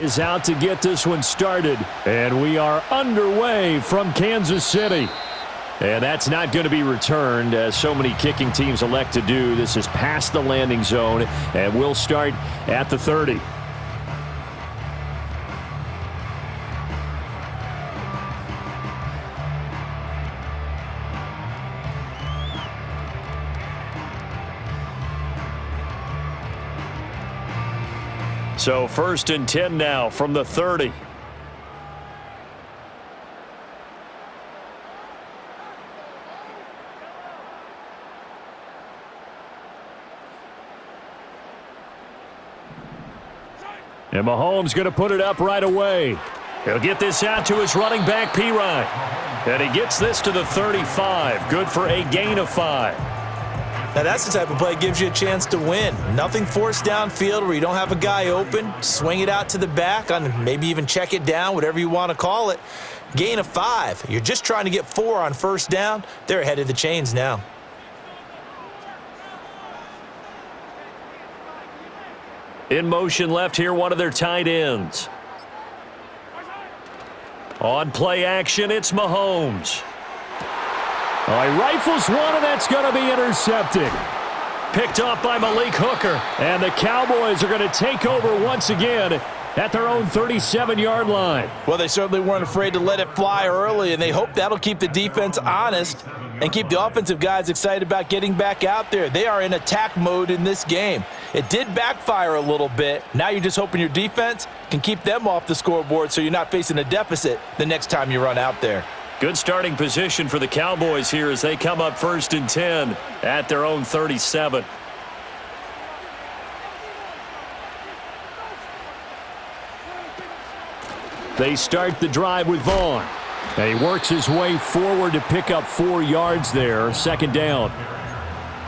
Is out to get this one started, and we are underway from Kansas City. And that's not going to be returned, as so many kicking teams elect to do. This is past the landing zone, and we'll start at the 30. So 1st and 10 now from the 30. And Mahomes going to put it up right away. He'll get this out to his running back, Pirine. And he gets this to the 35. Good for a gain of 5. Now that's the type of play that gives you a chance to win. Nothing forced downfield where you don't have a guy open. Swing it out to the back, on maybe even check it down, whatever you want to call it. Gain of 5. You're just trying to get 4 on 1st down. They're ahead of the chains now. In motion left here, one of their tight ends. On play action, it's Mahomes. Oh, he rifles one, and that's going to be intercepted. Picked off by Malik Hooker. And the Cowboys are going to take over once again at their own 37-yard line. Well, they certainly weren't afraid to let it fly early, and they hope that'll keep the defense honest and keep the offensive guys excited about getting back out there. They are in attack mode in this game. It did backfire a little bit. Now you're just hoping your defense can keep them off the scoreboard so you're not facing a deficit the next time you run out there. Good starting position for the Cowboys here as they come up 1st and 10 at their own 37. They start the drive with Vaughn. And he works his way forward to pick up 4 yards there, 2nd down.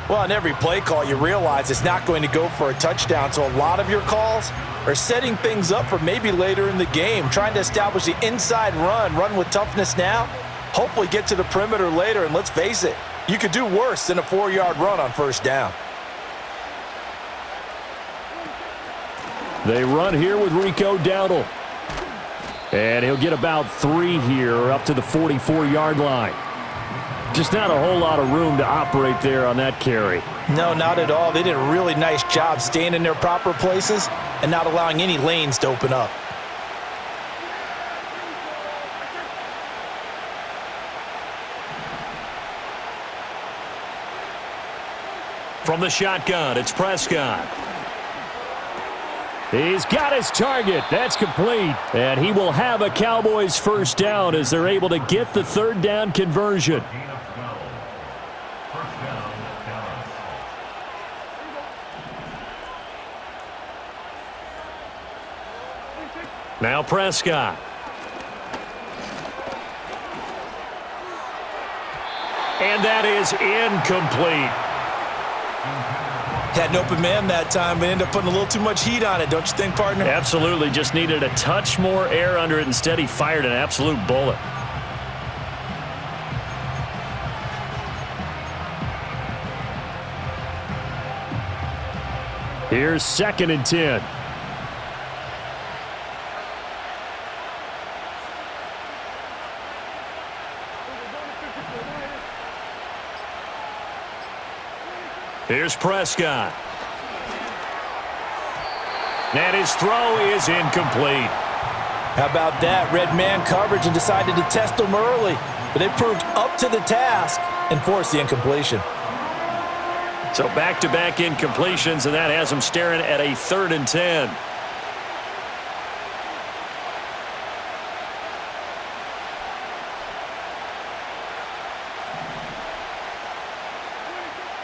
Well, on every play call, you realize it's not going to go for a touchdown, so a lot of your calls are setting things up for maybe later in the game, trying to establish the inside run with toughness now, hopefully get to the perimeter later, and let's face it, you could do worse than a 4-yard run on 1st down. They run here with Rico Dowdle. And he'll get about 3 here up to the 44-yard line. Just not a whole lot of room to operate there on that carry. No, not at all. They did a really nice job staying in their proper places and not allowing any lanes to open up. From the shotgun, it's Prescott. He's got his target. That's complete. And he will have a Cowboys 1st down as they're able to get the 3rd down conversion. Now Prescott. And that is incomplete. Had an open man that time, but ended up putting a little too much heat on it, don't you think, partner? Absolutely. Just needed a touch more air under it. Instead, he fired an absolute bullet. Here's 2nd and 10. Here's Prescott. And his throw is incomplete. How about that? Red man coverage and decided to test them early. But they proved up to the task and forced the incompletion. So back-to-back incompletions, and that has them staring at a 3rd and 10.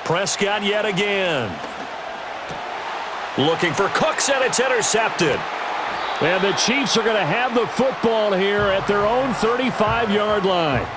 Prescott yet again. Looking for Cooks, and it's intercepted. And the Chiefs are going to have the football here at their own 35-yard line.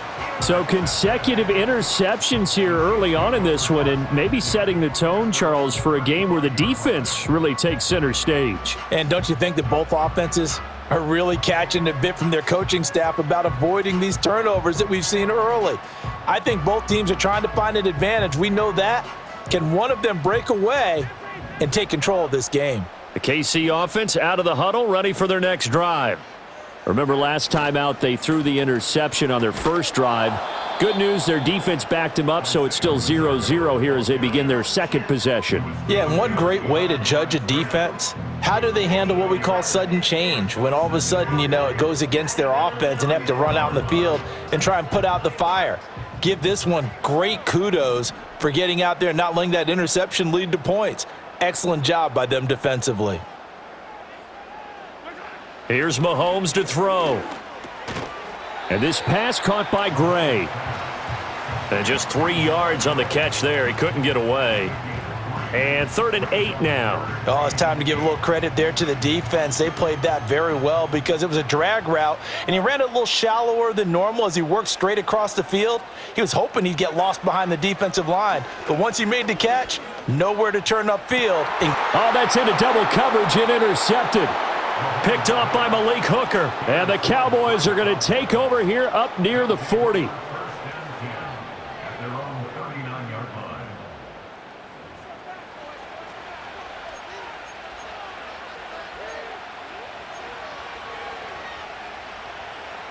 So consecutive interceptions here early on in this one, and maybe setting the tone, Charles, for a game where the defense really takes center stage. And don't you think that both offenses are really catching a bit from their coaching staff about avoiding these turnovers that we've seen early? I think both teams are trying to find an advantage. We know that. Can one of them break away and take control of this game? The KC offense out of the huddle, ready for their next drive. Remember last time out they threw the interception on their first drive. Good news, their defense backed them up, so it's still 0-0 here as they begin their second possession. Yeah, and one great way to judge a defense, how do they handle what we call sudden change? When all of a sudden, it goes against their offense and they have to run out in the field and try and put out the fire. Give this one great kudos for getting out there and not letting that interception lead to points. Excellent job by them defensively. Here's Mahomes to throw. And this pass caught by Gray. And just 3 yards on the catch there. He couldn't get away. And 3rd and 8 now. Oh, it's time to give a little credit there to the defense. They played that very well because it was a drag route, and he ran it a little shallower than normal as he worked straight across the field. He was hoping he'd get lost behind the defensive line, but once he made the catch, nowhere to turn upfield. Oh, that's into double coverage and intercepted. Picked off by Malik Hooker. And the Cowboys are going to take over here up near the 40.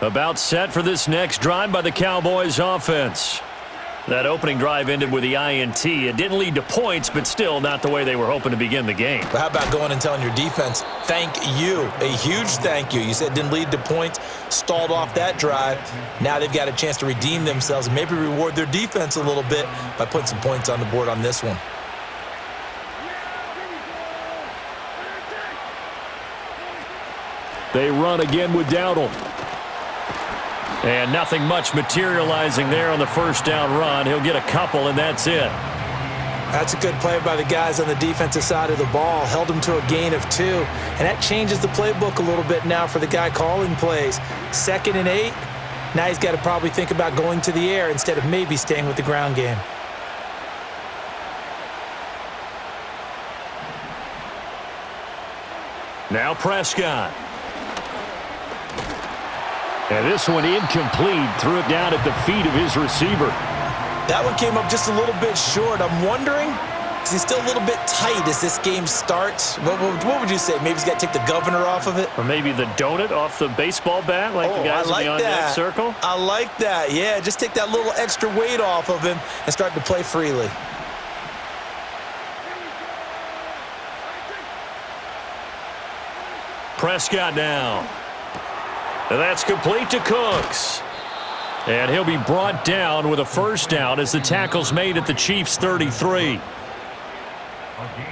About set for this next drive by the Cowboys offense. That opening drive ended with the INT. It didn't lead to points, but still not the way they were hoping to begin the game. But how about going and telling your defense, thank you, a huge thank you. You said it didn't lead to points, stalled off that drive. Now they've got a chance to redeem themselves and maybe reward their defense a little bit by putting some points on the board on this one. They run again with Dowdle. And nothing much materializing there on the first down run. He'll get a couple, and that's it. That's a good play by the guys on the defensive side of the ball. Held them to a gain of 2. And that changes the playbook a little bit now for the guy calling plays. 2nd and 8. Now he's got to probably think about going to the air instead of maybe staying with the ground game. Now Prescott. And this one incomplete. Threw it down at the feet of his receiver. That one came up just a little bit short. I'm wondering, is he still a little bit tight as this game starts? What would you say? Maybe he's got to take the governor off of it? Or maybe the donut off the baseball bat like the guys in the on-deck circle? I like that. Yeah, just take that little extra weight off of him and start to play freely. Prescott now. And that's complete to Cooks. And he'll be brought down with a first down as the tackle's made at the Chiefs' 33.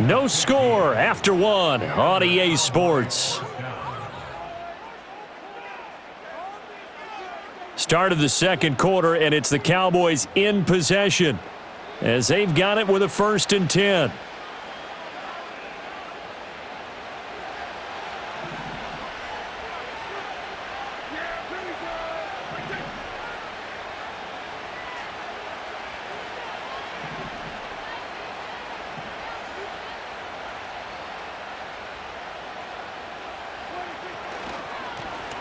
No score after 1 on EA Sports. Start of the second quarter, and it's the Cowboys in possession as they've got it with a 1st and 10.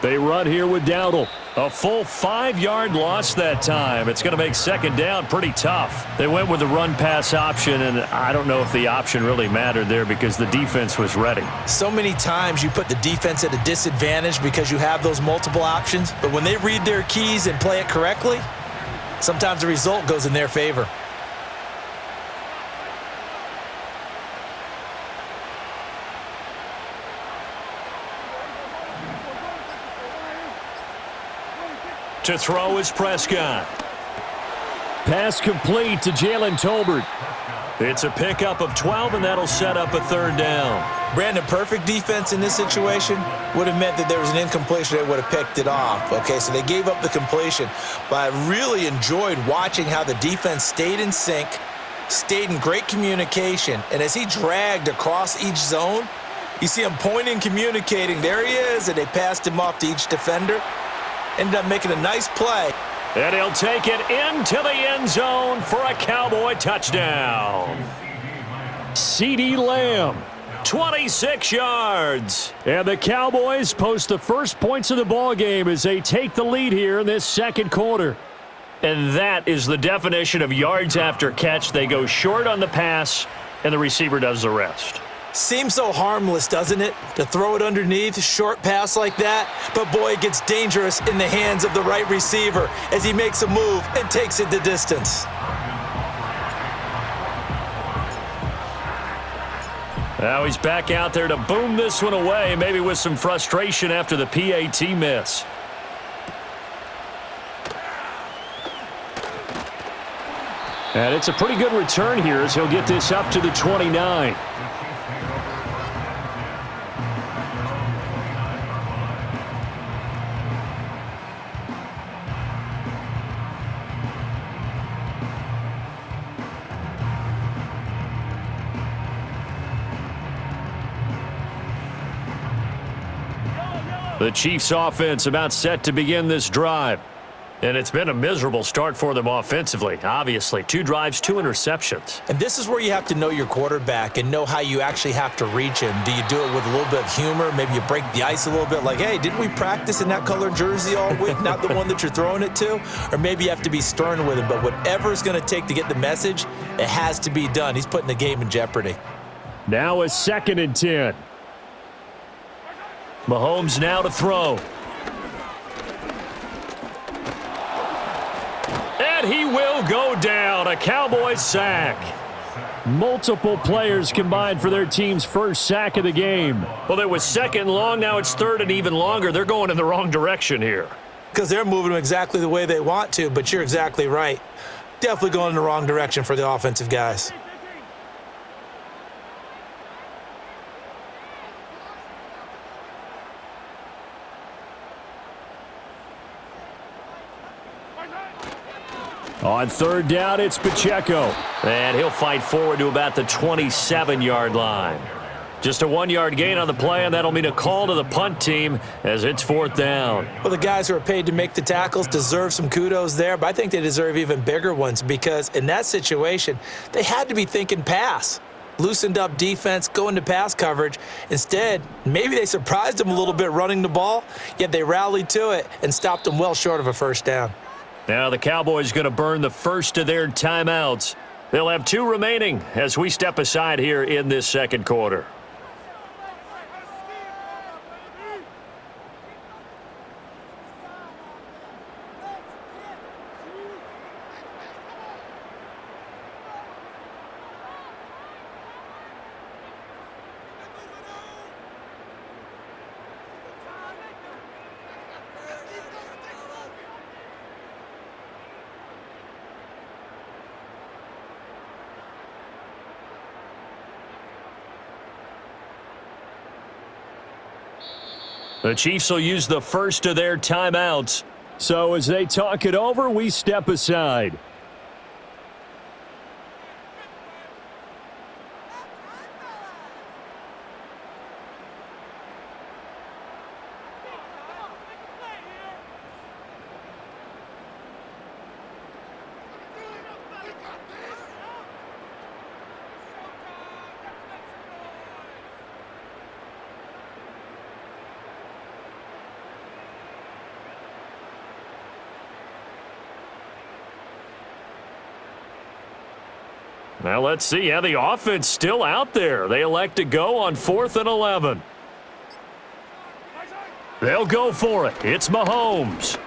They run here with Dowdle. A full 5-yard loss that time. It's going to make 2nd down pretty tough. They went with the run-pass option, and I don't know if the option really mattered there because the defense was ready. So many times you put the defense at a disadvantage because you have those multiple options, but when they read their keys and play it correctly, sometimes the result goes in their favor. To throw is Prescott. Pass complete to Jalen Tolbert. It's a pickup of 12, and that'll set up a 3rd down. Brandon, perfect defense in this situation would have meant that there was an incompletion. They would have picked it off. Okay, so they gave up the completion. But I really enjoyed watching how the defense stayed in sync, stayed in great communication. And as he dragged across each zone, you see him pointing, communicating. There he is, and they passed him off to each defender. Ended up making a nice play. And he'll take it into the end zone for a Cowboy touchdown. CeeDee Lamb, 26 yards. And the Cowboys post the first points of the ballgame as they take the lead here in this second quarter. And that is the definition of yards after catch. They go short on the pass, and the receiver does the rest. Seems so harmless, doesn't it? To throw it underneath, short pass like that. But boy, it gets dangerous in the hands of the right receiver as he makes a move and takes it the distance. Now he's back out there to boom this one away, maybe with some frustration after the PAT miss. And it's a pretty good return here as he'll get this up to the 29. The Chiefs offense about set to begin this drive. And it's been a miserable start for them offensively, obviously. 2 drives, 2 interceptions. And this is where you have to know your quarterback and know how you actually have to reach him. Do you do it with a little bit of humor? Maybe you break the ice a little bit like, hey, didn't we practice in that colored jersey all week, not the one that you're throwing it to? Or maybe you have to be stern with him. But whatever it's going to take to get the message, it has to be done. He's putting the game in jeopardy. Now a 2nd and 10. Mahomes now to throw. And he will go down. A Cowboys sack. Multiple players combined for their team's first sack of the game. Well, it was 2nd and long. Now it's 3rd and even longer. They're going in the wrong direction here. Because they're moving them exactly the way they want to, but you're exactly right. Definitely going in the wrong direction for the offensive guys. On 3rd down, it's Pacheco. And he'll fight forward to about the 27-yard line. Just a 1-yard gain on the play, and that'll mean a call to the punt team as it's 4th down. Well, the guys who are paid to make the tackles deserve some kudos there, but I think they deserve even bigger ones because in that situation, they had to be thinking pass. Loosened up defense, going to pass coverage. Instead, maybe they surprised them a little bit running the ball, yet they rallied to it and stopped them well short of a 1st down. Now the Cowboys going to burn the first of their timeouts. They'll have 2 remaining as we step aside here in this 2nd quarter. The Chiefs will use the first of their timeouts. So as they talk it over, we step aside. Now let's see how the offense still out there. They elect to go on 4th and 11. They'll go for it. It's Mahomes.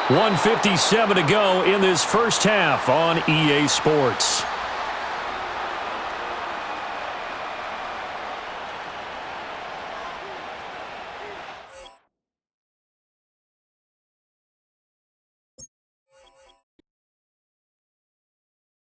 1:57 to go in this first half on EA Sports.